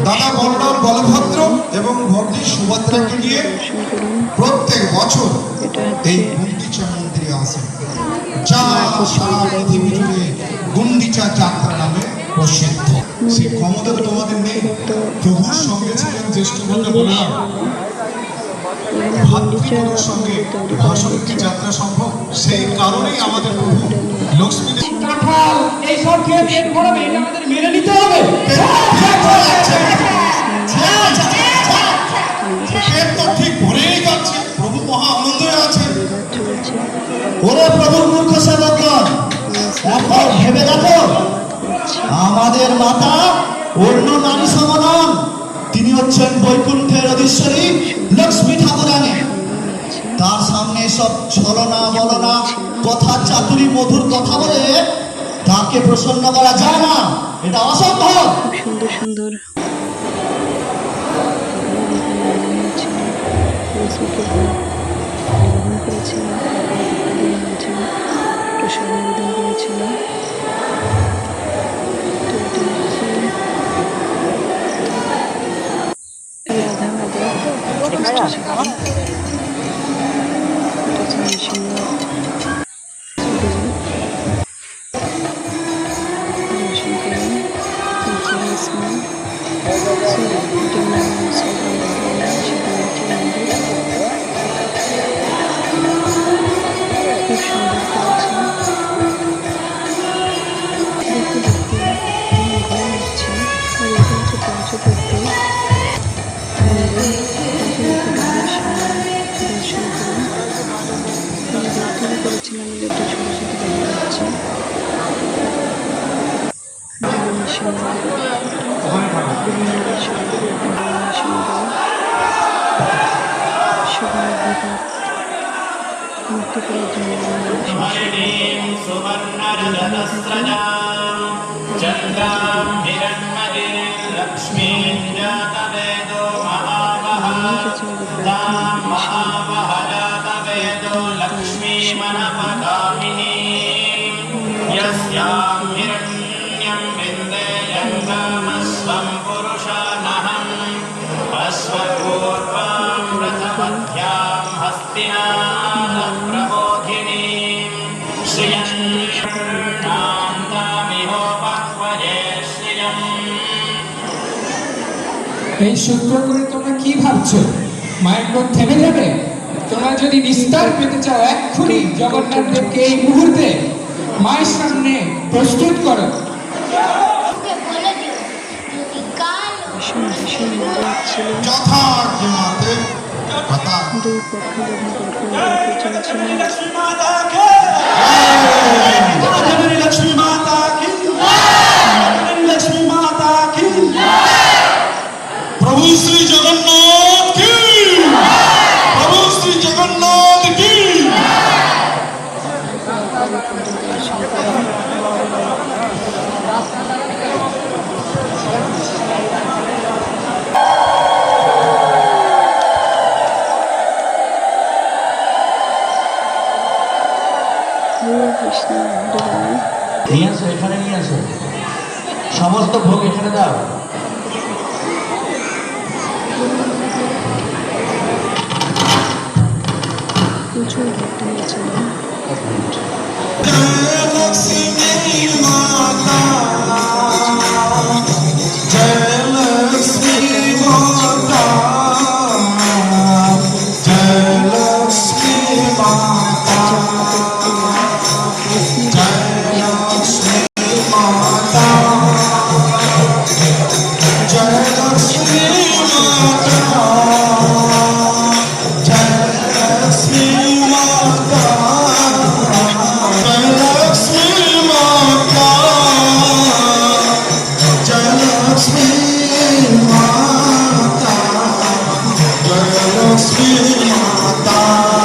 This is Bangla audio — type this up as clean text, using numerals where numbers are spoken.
দাদা বলরাম বলভদ্র এবং ভগ্নী সুভদ্রাকে নিয়ে প্রত্যেক বছর এই গুন্ডিচা মন্দিরে আসেন, যা সারা পৃথিবী জুড়ে গুন্ডিচা যাত্রা নামে প্রসিদ্ধ। সেই ক্ষমতা তো তোমাদের নেই। প্রভুর সঙ্গে ছিলেন জ্যেষ্ঠ কন্যা বলরাম, ভাতৃত্বের সঙ্গে মহাশক্তি যাত্রা সম্ভব। সেই কারণেই আমাদের প্রভু লক্ষ্মী এইসব আমাদের মেনে নিতে হবে। ঠিক ভরেই যাচ্ছে, প্রভু মহা আনন্দে আছেন। ওরে প্রভুর মূর্খ সেবকগণ, একবার ভেবে দেখো, আমাদের মাতা অন্য নারী সমানন, তিনি হচ্ছেন বৈকুণ্ঠের অধীশ্বরী লক্ষ্মী ঠাকুরানী। তার সামনে সব ছলনা বলনা কথা চাতুরি মধুর কথা বলে তাকে প্রসন্ন করা যায় না, এটা অসম্ভব। সুন্দর সুন্দর প্রসাদ নিবেদন করেছিল। রাধা মাধব এই সূত্র করে তোমরা কি ভাবছো মায়ের ক্রোধ থেমে যাবে? তোমরা যদি নিস্তার পেতে চাও এক্ষুনি জগন্নাথ দেবকে এই মুহূর্তে মায়ের সামনে প্রস্তুত করো। দুই লক্ষ্মী মাতা কি, লক্ষ্মী মাতা কি, প্রভু শ্রী জগন্নাথ কি, প্রভু শ্রী জগন্নাথ কি। নিয়ে আসো, এখানে নিয়ে আসো, সমস্ত ভোগ এখানে দাও। প্রচুর Jai Lakshmi Mata